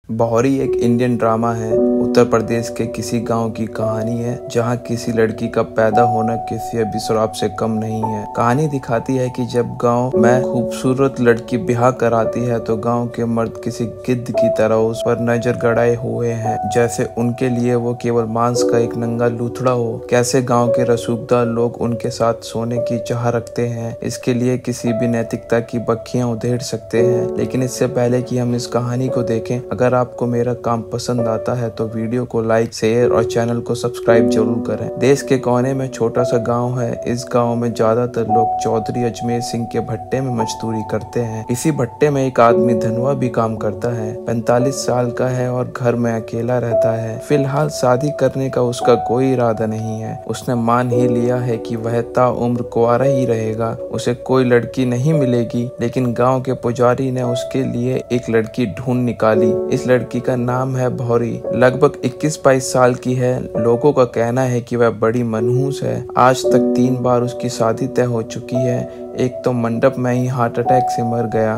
बहोरी एक Indian drama है। उत्तर प्रदेश के किसी गांव की कहानी है जहां किसी लड़की का पैदा होना किसी अभिशाप से कम नहीं है। कहानी दिखाती है कि जब गांव में खूबसूरत लड़की ब्याह कराती है तो गांव के मर्द किसी गिद्ध की तरह उस पर नजर गड़ाए हुए हैं, जैसे उनके लिए वो केवल मांस का एक नंगा लूथड़ा हो। कैसे गाँव के रसूखदार लोग उनके साथ सोने की चाह रखते हैं, इसके लिए किसी भी नैतिकता की बखियां उधेड़ सकते हैं। लेकिन इससे पहले कि हम इस कहानी को देखें, अगर आपको मेरा काम पसंद आता है तो वीडियो को लाइक, शेयर और चैनल को सब्सक्राइब जरूर करें। देश के कोने में छोटा सा गांव है। इस गांव में ज्यादातर लोग चौधरी अजमेर सिंह के भट्टे में मजदूरी करते हैं। इसी भट्टे में एक आदमी धनवा भी काम करता है। 45 साल का है और घर में अकेला रहता है। फिलहाल शादी करने का उसका कोई इरादा नहीं है। उसने मान ही लिया है कि वह ताउम्र कुंवारा ही रहेगा, उसे कोई लड़की नहीं मिलेगी। लेकिन गाँव के पुजारी ने उसके लिए एक लड़की ढूंढ निकाली। इस लड़की का नाम है भौरी। लगभग 21-22 साल की है। लोगों का कहना है कि वह बड़ी मनहूस है। आज तक 3 बार उसकी शादी तय हो चुकी है। एक तो मंडप में ही हार्ट अटैक से मर गया,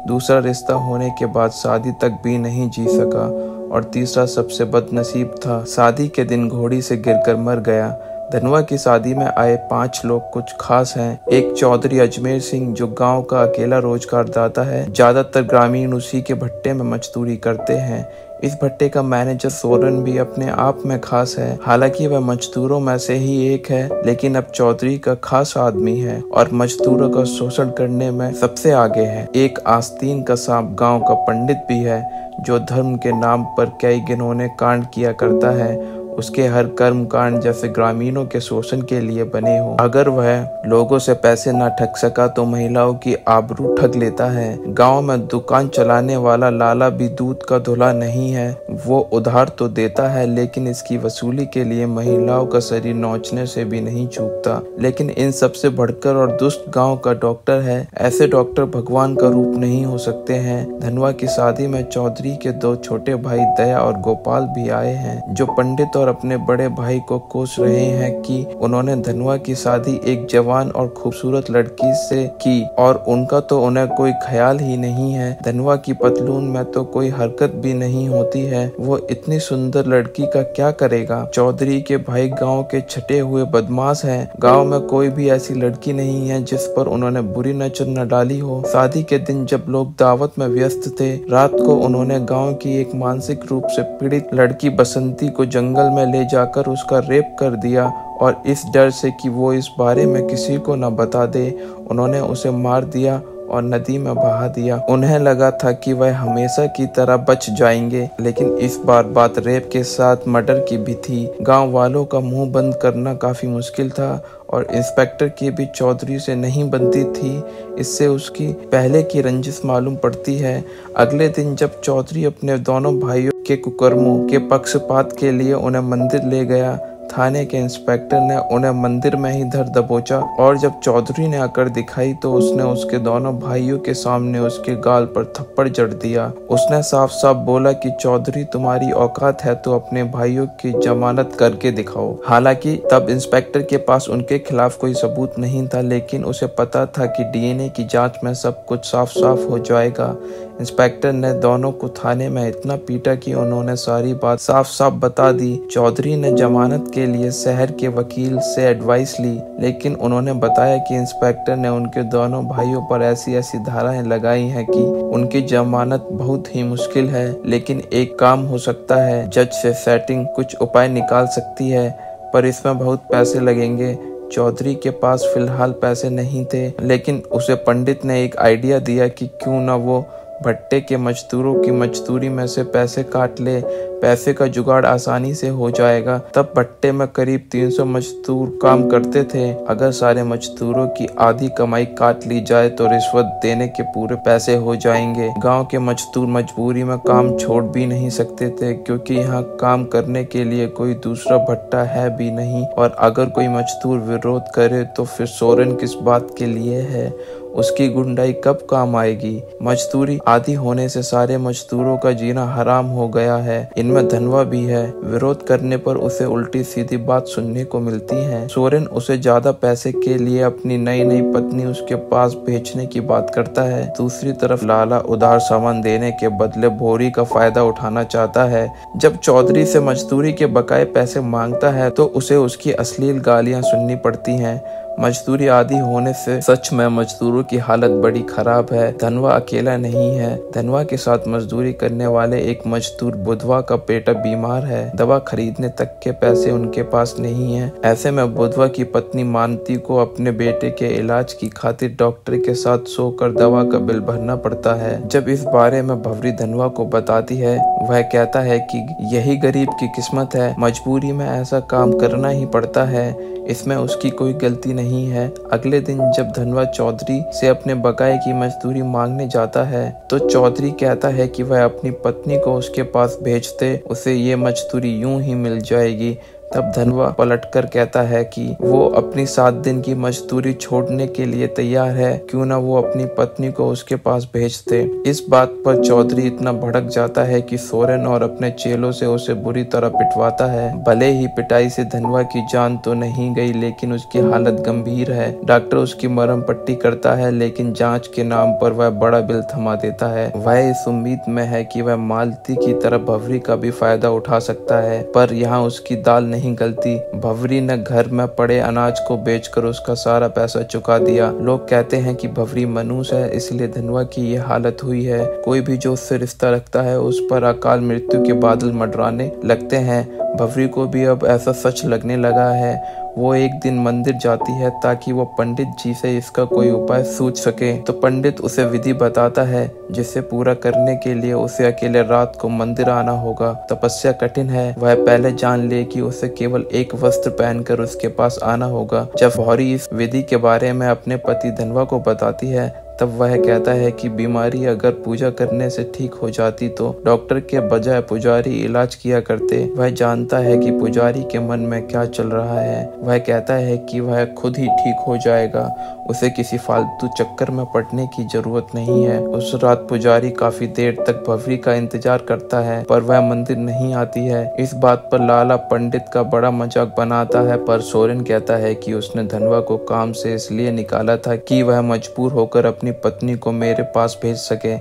दूसरा रिश्ता होने के बाद शादी तक भी नहीं जी सका और तीसरा सबसे बदनसीब था, शादी के दिन घोड़ी से गिरकर मर गया। धनवा की शादी में आए 5 लोग कुछ खास हैं। एक चौधरी अजमेर सिंह जो गांव का अकेला रोजगारदाता है। ज्यादातर ग्रामीण उसी के भट्टे में मजदूरी करते हैं। इस भट्टे का मैनेजर सोरन भी अपने आप में खास है। हालांकि वह मजदूरों में से ही एक है, लेकिन अब चौधरी का खास आदमी है और मजदूरों का शोषण करने में सबसे आगे है। एक आस्तीन का सांप गांव का पंडित भी है, जो धर्म के नाम पर कई घिनौने कांड किया करता है। उसके हर कर्म कांड जैसे ग्रामीणों के शोषण के लिए बने हो। अगर वह लोगों से पैसे ना ठग सका तो महिलाओं की आबरू ठग लेता है। गांव में दुकान चलाने वाला लाला भी दूध का धुला नहीं है। वो उधार तो देता है, लेकिन इसकी वसूली के लिए महिलाओं का शरीर नोचने से भी नहीं चूकता। लेकिन इन सबसे बढ़कर और दुष्ट गांव का डॉक्टर है। ऐसे डॉक्टर भगवान का रूप नहीं हो सकते हैं। धनवा की शादी में चौधरी के 2 छोटे भाई दया और गोपाल भी आए हैं, जो पंडित और अपने बड़े भाई को कोस रहे हैं कि उन्होंने धनवा की शादी एक जवान और खूबसूरत लड़की से की और उनका तो उन्हें कोई ख्याल ही नहीं है। धनवा की पतलून में तो कोई हरकत भी नहीं होती है। वो इतनी सुंदर लड़की का क्या करेगा। चौधरी के भाई गांव के छटे हुए बदमाश हैं। गांव में कोई भी ऐसी लड़की नहीं है जिस पर उन्होंने बुरी नजर न डाली हो। शादी के दिन जब लोग दावत में व्यस्त थे, रात को उन्होंने गाँव की एक मानसिक रूप से पीड़ित लड़की बसंती को जंगल में ले जाकर उसका रेप कर दिया और इस डर से कि वो इस बारे में किसी को न बता दे, उन्होंने उसे मार दिया और नदी में बहा दिया। उन्हें लगा था कि वह हमेशा की तरह बच जाएंगे, लेकिन इस बार बात रेप के साथ मर्डर की भी थी। गांव वालों का मुंह बंद करना काफी मुश्किल था और इंस्पेक्टर की भी चौधरी से नहीं बनती थी। इससे उसकी पहले की रंजिश मालूम पड़ती है। अगले दिन जब चौधरी अपने दोनों भाइयों के कुकर्मों के पक्षपात के लिए उन्हें मंदिर ले गया, थाने के इंस्पेक्टर ने उन्हें मंदिर में ही धर दबोचा और जब चौधरी ने आकर दिखाई तो उसने उसके दोनों भाइयों के सामने उसके गाल पर थप्पड़ जड़ दिया। उसने साफ साफ बोला कि चौधरी, तुम्हारी औकात है तो अपने भाइयों की जमानत करके दिखाओ। हालांकि तब इंस्पेक्टर के पास उनके खिलाफ कोई सबूत नहीं था, लेकिन उसे पता था कि डीएनए की जांच में सब कुछ साफ साफ हो जाएगा। इंस्पेक्टर ने दोनों को थाने में इतना पीटा कि उन्होंने सारी बात साफ साफ बता दी। चौधरी ने जमानत के लिए शहर के वकील से एडवाइस ली, लेकिन उन्होंने बताया कि इंस्पेक्टर ने उनके दोनों भाइयों पर ऐसी ऐसी धाराएं लगाई हैं कि उनकी जमानत बहुत ही मुश्किल है। लेकिन एक काम हो सकता है, जज से सेटिंग कुछ उपाय निकाल सकती है, पर इसमें बहुत पैसे लगेंगे। चौधरी के पास फिलहाल पैसे नहीं थे, लेकिन उसे पंडित ने एक आइडिया दिया कि क्यों ना वो भट्टे के मजदूरों की मजदूरी में से पैसे काट ले। पैसे का जुगाड़ आसानी से हो जाएगा। तब भट्टे में करीब 300 मजदूर काम करते थे। अगर सारे मजदूरों की आधी कमाई काट ली जाए तो रिश्वत देने के पूरे पैसे हो जाएंगे। गांव के मजदूर मजबूरी में काम छोड़ भी नहीं सकते थे, क्योंकि यहाँ काम करने के लिए कोई दूसरा भट्टा है भी नहीं और अगर कोई मजदूर विरोध करे तो फिर सोरन किस बात के लिए है। उसकी गुंडाई कब काम आएगी। मजदूरी आदि होने से सारे मजदूरों का जीना हराम हो गया है। इनमें धनवा भी है। विरोध करने पर उसे उल्टी सीधी बात सुनने को मिलती है। सोरेन उसे ज्यादा पैसे के लिए अपनी नई नई पत्नी उसके पास भेजने की बात करता है। दूसरी तरफ लाला उधार सामान देने के बदले भौरी का फायदा उठाना चाहता है। जब चौधरी से मजदूरी के बकाए पैसे मांगता है तो उसे उसकी अश्लील गालियां सुननी पड़ती हैं। मजदूरी आदि होने से सच में मजदूरों की हालत बड़ी खराब है। धनवा अकेला नहीं है। धनवा के साथ मजदूरी करने वाले एक मजदूर बुधवा का बेटा बीमार है। दवा खरीदने तक के पैसे उनके पास नहीं है। ऐसे में बुधवा की पत्नी मानती को अपने बेटे के इलाज की खातिर डॉक्टर के साथ सोकर दवा का बिल भरना पड़ता है। जब इस बारे में भवरी धनवा को बताती है, वह कहता है कि यही गरीब की किस्मत है, मजबूरी में ऐसा काम करना ही पड़ता है, इसमें उसकी कोई गलती नहीं है। अगले दिन जब धनवा चौधरी से अपने बकाए की मजदूरी मांगने जाता है तो चौधरी कहता है कि वह अपनी पत्नी को उसके पास भेज दे, उसे ये मजदूरी यूं ही मिल जाएगी। तब धनवा पलटकर कहता है कि वो अपनी 7 दिन की मजदूरी छोड़ने के लिए तैयार है, क्यों ना वो अपनी पत्नी को उसके पास भेज दे। इस बात पर चौधरी इतना भड़क जाता है कि सोरेन और अपने चेलों से उसे बुरी तरह पिटवाता है। भले ही पिटाई से धनवा की जान तो नहीं गई, लेकिन उसकी हालत गंभीर है। डॉक्टर उसकी मरहम पट्टी करता है, लेकिन जांच के नाम पर वह बड़ा बिल थमा देता है। वह इस उम्मीद में है कि वह मालती की तरह भवरी का भी फायदा उठा सकता है, पर यहाँ उसकी दाल नहीं गलती। भवरी ने घर में पड़े अनाज को बेचकर उसका सारा पैसा चुका दिया। लोग कहते हैं कि भवरी मनुष्य है, इसलिए धनवा की ये हालत हुई है। कोई भी जो उससे रिश्ता रखता है उस पर अकाल मृत्यु के बादल मंडराने लगते हैं। भवरी को भी अब ऐसा सच लगने लगा है। वो एक दिन मंदिर जाती है ताकि वो पंडित जी से इसका कोई उपाय सूझ सके। तो पंडित उसे विधि बताता है, जिसे पूरा करने के लिए उसे अकेले रात को मंदिर आना होगा। तपस्या कठिन है। वह पहले जान ले कि उसे केवल एक वस्त्र पहनकर उसके पास आना होगा। जब भौरी इस विधि के बारे में अपने पति धनवा को बताती है, तब वह कहता है कि बीमारी अगर पूजा करने से ठीक हो जाती तो डॉक्टर के बजाय पुजारी इलाज किया करते। वह जानता है कि पुजारी के मन में क्या चल रहा है। वह कहता है कि वह खुद ही ठीक हो जाएगा, उसे किसी फालतू चक्कर में पड़ने की जरूरत नहीं है। उस रात पुजारी काफी देर तक भवरी का इंतजार करता है, पर वह मंदिर नहीं आती है। इस बात पर लाला पंडित का बड़ा मजाक बनाता है, पर सोरेन कहता है कि उसने धनवा को काम से इसलिए निकाला था कि वह मजबूर होकर अपनी पत्नी को मेरे पास भेज सके।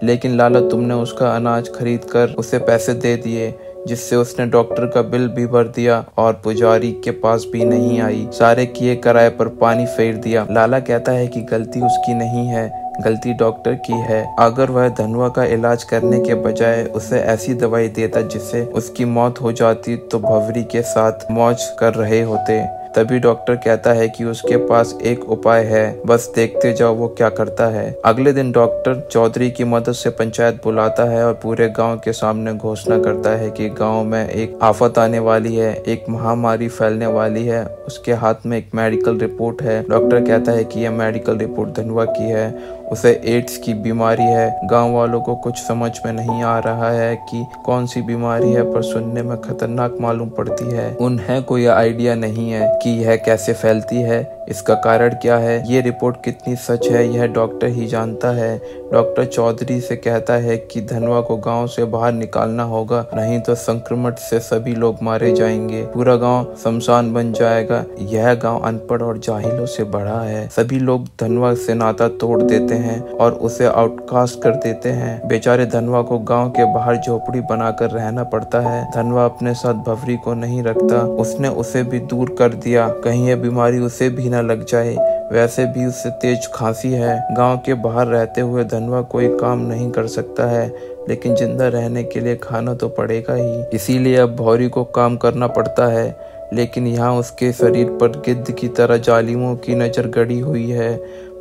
लेकिन लाला, तुमने उसका अनाज खरीद कर उसे पैसे दे दिए, जिससे उसने डॉक्टर का बिल भी भर दिया और पुजारी के पास भी नहीं आई। सारे किए कराए पर पानी फेर दिया। लाला कहता है कि गलती उसकी नहीं है, गलती डॉक्टर की है। अगर वह धनवा का इलाज करने के बजाय उसे ऐसी दवाई देता जिससे उसकी मौत हो जाती तो भवरी के साथ मौज कर रहे होते। तभी डॉक्टर कहता है कि उसके पास एक उपाय है, बस देखते जाओ वो क्या करता है। अगले दिन डॉक्टर चौधरी की मदद से पंचायत बुलाता है और पूरे गांव के सामने घोषणा करता है कि गांव में एक आफत आने वाली है, एक महामारी फैलने वाली है। उसके हाथ में एक मेडिकल रिपोर्ट है। डॉक्टर कहता है कि यह मेडिकल रिपोर्ट धनवा की है, उसे एड्स की बीमारी है। गांव वालों को कुछ समझ में नहीं आ रहा है कि कौन सी बीमारी है, पर सुनने में खतरनाक मालूम पड़ती है। उन्हें कोई आइडिया नहीं है कि यह कैसे फैलती है, इसका कारण क्या है। ये रिपोर्ट कितनी सच है यह डॉक्टर ही जानता है। डॉक्टर चौधरी से कहता है कि धनवा को गांव से बाहर निकालना होगा, नहीं तो संक्रमण से सभी लोग मारे जाएंगे, पूरा गांव शमशान बन जाएगा। यह गांव अनपढ़ और जाहिलों से भरा है। सभी लोग धनवा से नाता तोड़ देते हैं और उसे आउटकास्ट कर देते हैं। बेचारे धनवा को गांव के बाहर झोपड़ी बनाकर रहना पड़ता है। धनवा अपने साथ भवरी को नहीं रखता, उसने उसे भी दूर कर दिया, कहीं यह बीमारी उसे भी न लग जाए। वैसे भी उससे तेज खांसी है। गांव के बाहर रहते हुए धनवा कोई काम नहीं कर सकता है, लेकिन जिंदा रहने के लिए खाना तो पड़ेगा ही, इसीलिए अब भौरी को काम करना पड़ता है। लेकिन यहाँ उसके शरीर पर गिद्ध की तरह जालिमों की नजर गड़ी हुई है।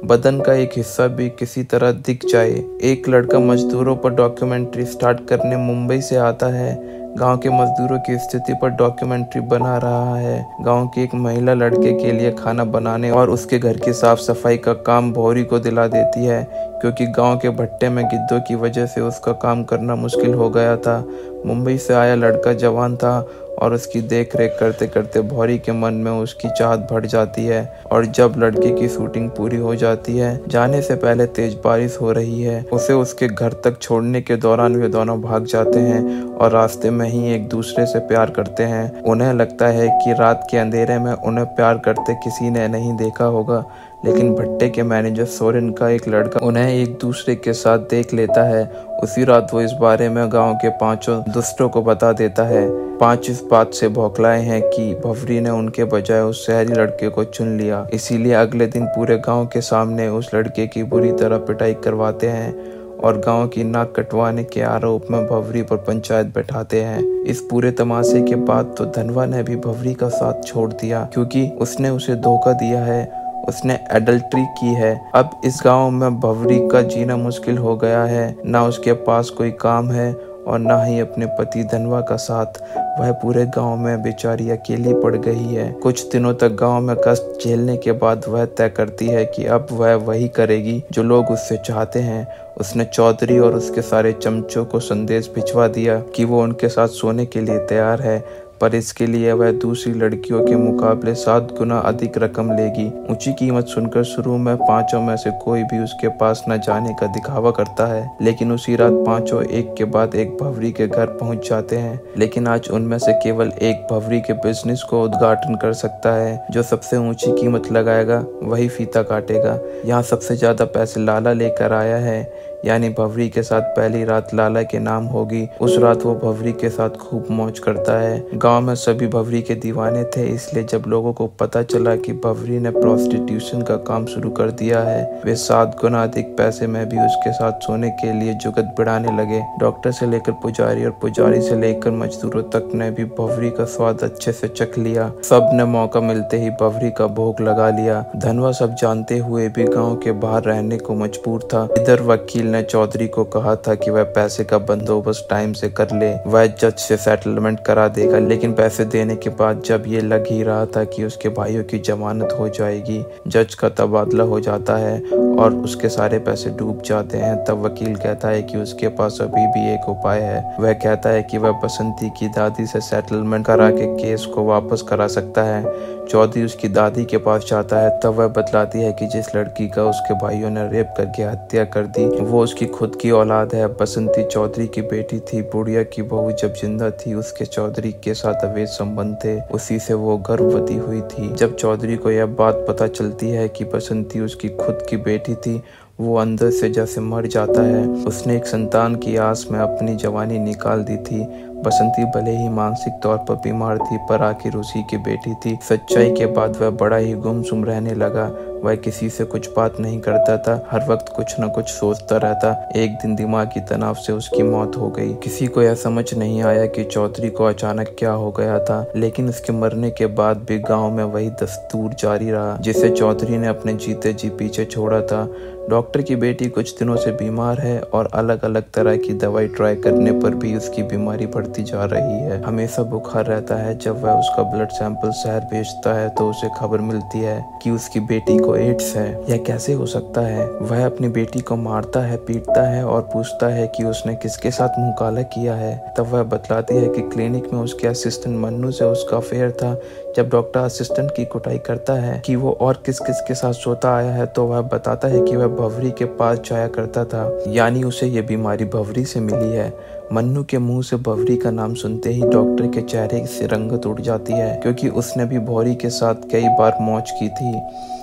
बदन का एक हिस्सा भी किसी तरह दिख जाए। एक लड़का मजदूरों पर डॉक्यूमेंट्री स्टार्ट करने मुंबई से आता है। गांव के मजदूरों की स्थिति पर डॉक्यूमेंट्री बना रहा है। गांव की एक महिला लड़के के लिए खाना बनाने और उसके घर की साफ सफाई का काम भौरी को दिला देती है, क्योंकि गांव के भट्टे में गिद्धों की वजह से उसका काम करना मुश्किल हो गया था। मुंबई से आया लड़का जवान था और उसकी देख रेख करते करते भौरी के मन में उसकी चाहत बढ़ जाती है। और जब लड़के की शूटिंग पूरी हो जाती है, जाने से पहले तेज बारिश हो रही है, उसे उसके घर तक छोड़ने के दौरान वे दोनों भाग जाते हैं और रास्ते में ही एक दूसरे से प्यार करते हैं। उन्हें लगता है कि रात के अंधेरे में उन्हें प्यार करते किसी ने नहीं देखा होगा, लेकिन भट्टे के मैनेजर सोरेन का एक लड़का उन्हें एक दूसरे के साथ देख लेता है। उसी रात वो इस बारे में गांव के 5 दोस्तों को बता देता है। 5 इस बात से भौंकलाए हैं कि भवरी ने उनके बजाय उस शहरी लड़के को चुन लिया। इसीलिए अगले दिन पूरे गांव के सामने उस लड़के की बुरी तरह पिटाई करवाते हैं और गांव की नाक कटवाने के आरोप में भवरी पर पंचायत बैठाते हैं। इस पूरे तमाशे के बाद तो धनवा ने भी भवरी का साथ छोड़ दिया, क्योंकि उसने उसे धोखा दिया है, उसने एडल्ट्री की है। अब इस गांव में भवरी का जीना मुश्किल हो गया है। ना उसके पास कोई काम है और ना ही अपने पति धनवा का साथ। वह पूरे गांव में बेचारी अकेली पड़ गई है। कुछ दिनों तक गांव में कष्ट झेलने के बाद वह तय करती है कि अब वह वही करेगी जो लोग उससे चाहते हैं। उसने चौधरी और उसके सारे चमचों को संदेश भिजवा दिया कि वो उनके साथ सोने के लिए तैयार है, पर इसके लिए वह दूसरी लड़कियों के मुकाबले 7 गुना अधिक रकम लेगी। ऊंची कीमत सुनकर शुरू में 5 में से कोई भी उसके पास न जाने का दिखावा करता है, लेकिन उसी रात 5 एक के बाद एक भवरी के घर पहुंच जाते हैं। लेकिन आज उनमें से केवल एक भवरी के बिजनेस को उद्घाटन कर सकता है। जो सबसे ऊंची कीमत लगाएगा वही फीता काटेगा। यहाँ सबसे ज्यादा पैसे लाला लेकर आया है, यानी भवरी के साथ पहली रात लाला के नाम होगी। उस रात वो भवरी के साथ खूब मौज करता है। गांव में सभी भवरी के दीवाने थे, इसलिए जब लोगों को पता चला कि भवरी ने प्रोस्टिट्यूशन का काम शुरू कर दिया है, वे 7 गुना अधिक पैसे में भी उसके साथ सोने के लिए जुगत बढ़ाने लगे। डॉक्टर से लेकर पुजारी और पुजारी से लेकर मजदूरों तक ने भी भवरी का स्वाद अच्छे से चख लिया। सब ने मौका मिलते ही भवरी का भोग लगा लिया। धनवा सब जानते हुए भी गाँव के बाहर रहने को मजबूर था। इधर वकील ने चौधरी को कहा था कि वह पैसे का बंदोबस्त टाइम से कर ले, वह जज से सेटलमेंट करा देगा। लेकिन पैसे देने के बाद जब ये लग ही रहा था कि उसके भाइयों की जमानत हो जाएगी, जज का तबादला हो जाता है और उसके सारे पैसे डूब जाते हैं। तब वकील कहता है कि उसके पास अभी भी एक उपाय है। वह कहता है कि वह बसंती की दादी से सेटलमेंट करा के केस को वापस करा सकता है। चौधरी उसकी दादी के पास जाता है, तब वह बतलाती है कि जिस लड़की का उसके भाइयों ने रेप करके हत्या कर दी वो उसकी खुद की औलाद है। बसंती चौधरी की बेटी थी। बुढ़िया की बहू जब जिंदा थी उसके चौधरी के साथ अवैध संबंध थे, उसी से वो गर्भवती हुई थी। जब चौधरी को यह बात पता चलती है कि बसंती उसकी खुद की बेटी थी, वो अंदर से जैसे मर जाता है। उसने एक संतान की आस में अपनी जवानी निकाल दी थी। बसंती भले ही मानसिक तौर पर बीमार थी, पर आखिर उसी की बेटी थी। सच्चाई के बाद वह बड़ा ही गुमसुम रहने लगा। वह किसी से कुछ बात नहीं करता था, हर वक्त कुछ न कुछ सोचता रहता। एक दिन दिमागी तनाव से उसकी मौत हो गई। किसी को यह समझ नहीं आया कि चौधरी को अचानक क्या हो गया था, लेकिन उसके मरने के बाद भी गांव में वही दस्तूर जारी रहा जिसे चौधरी ने अपने जीते जी पीछे छोड़ा था। डॉक्टर की बेटी कुछ दिनों से बीमार है और अलग अलग तरह की दवाई ट्राई करने पर भी उसकी बीमारी बढ़ती जा रही है। हमेशा बुखार रहता है। जब वह उसका ब्लड सैंपल शहर भेजता है तो उसे खबर मिलती है कि उसकी बेटी को एड्स है। यह कैसे हो सकता है? वह अपनी बेटी को मारता है, पीटता है और पूछता है कि उसने किसके साथ मुंह काला किया है। तब वह बतलाती है कि क्लिनिक में उसके असिस्टेंट मन्नू से उसका अफेयर था। जब डॉक्टर असिस्टेंट की कुटाई करता है कि वो और किस किस के साथ सोता आया है, तो वह बताता है कि वह भवरी के पास जाया करता था, यानी उसे ये बीमारी भवरी से मिली है। मन्नू के मुंह से भवरी का नाम सुनते ही डॉक्टर के चेहरे से रंगत उड़ जाती है, क्योंकि उसने भी भौरी के साथ कई बार मौज की थी।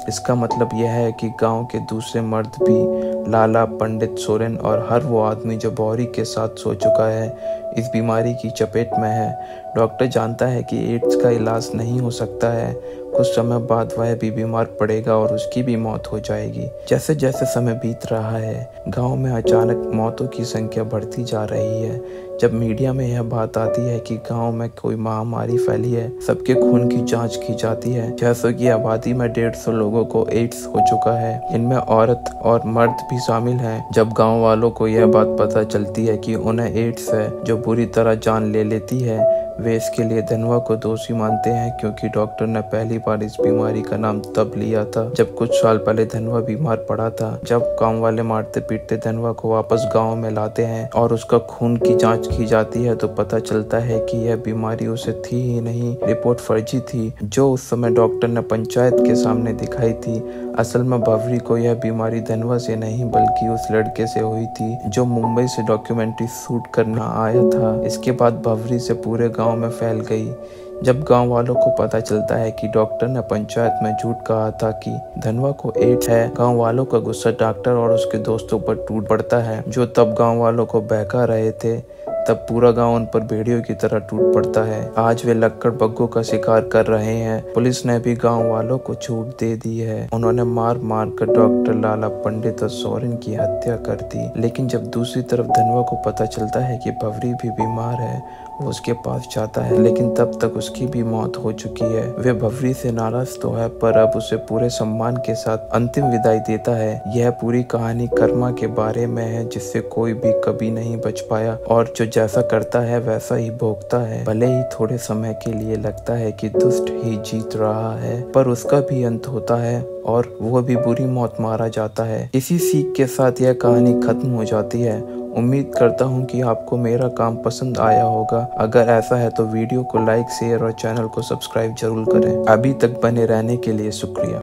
इसका मतलब यह है कि गांव के दूसरे मर्द भी, लाला, पंडित, सोरेन और हर वो आदमी जो भौरी के साथ सो चुका है, इस बीमारी की चपेट में है। डॉक्टर जानता है कि एड्स का इलाज नहीं हो सकता है। कुछ समय बाद वह भी बीमार पड़ेगा और उसकी भी मौत हो जाएगी। जैसे जैसे समय बीत रहा है, गांव में अचानक मौतों की संख्या बढ़ती जा रही है। जब मीडिया में यह बात आती है कि गांव में कोई महामारी फैली है, सबके खून की जांच की जाती है। 600 की आबादी में 150 लोगों को एड्स हो चुका है। इनमें औरत और मर्द भी शामिल हैं। जब गांव वालों को यह बात पता चलती है कि उन्हें एड्स है, जो बुरी तरह जान ले लेती है, वे इसके लिए धनवा को दोषी मानते हैं, क्योंकि डॉक्टर ने पहली बार इस बीमारी का नाम तब लिया था जब कुछ साल पहले धनवा बीमार पड़ा था। जब गांव वाले मारते पीटते धनवा को वापस गांव में लाते हैं और उसका खून की जांच की जाती है तो पता चलता है कि यह बीमारी उसे थी ही नहीं, रिपोर्ट फर्जी थी जो उस समय डॉक्टर ने पंचायत के सामने दिखाई थी। असल में भवरी को यह बीमारी धनवा से नहीं बल्कि उस लड़के से हुई थी जो मुंबई से डॉक्यूमेंट्री शूट करना आया था। इसके बाद भवरी से पूरे गांव में फैल गई। जब गांव वालों को पता चलता है कि डॉक्टर ने पंचायत में झूठ कहा था कि धनवा को एड्स है, गांव वालों का गुस्सा डॉक्टर और उसके दोस्तों पर टूट पड़ता है, जो तब गांव वालों को बहका रहे थे। तब पूरा गांव उन पर भेड़ियों की तरह टूट पड़ता है। आज वे लक्कड़ बग्गों का शिकार कर रहे हैं। पुलिस ने भी गांव वालों को छूट दे दी है। उन्होंने मार मार कर डॉक्टर लाला पंडित और सोरेन की हत्या कर दी। लेकिन जब दूसरी तरफ धनवा को पता चलता है कि भवरी भी बीमार है, वो उसके पास जाता है, लेकिन तब तक उसकी भी मौत हो चुकी है। वे भवरी से नाराज तो है, पर अब उसे पूरे सम्मान के साथ अंतिम विदाई देता है। यह पूरी कहानी कर्मा के बारे में है, जिससे कोई भी कभी नहीं बच पाया और जो जैसा करता है वैसा ही भोगता है। भले ही थोड़े समय के लिए लगता है कि दुष्ट ही जीत रहा है, पर उसका भी अंत होता है और वो भी बुरी मौत मारा जाता है। इसी सीख के साथ यह कहानी खत्म हो जाती है। उम्मीद करता हूँ कि आपको मेरा काम पसंद आया होगा। अगर ऐसा है तो वीडियो को लाइक, शेयर और चैनल को सब्सक्राइब जरूर करें। अभी तक बने रहने के लिए शुक्रिया।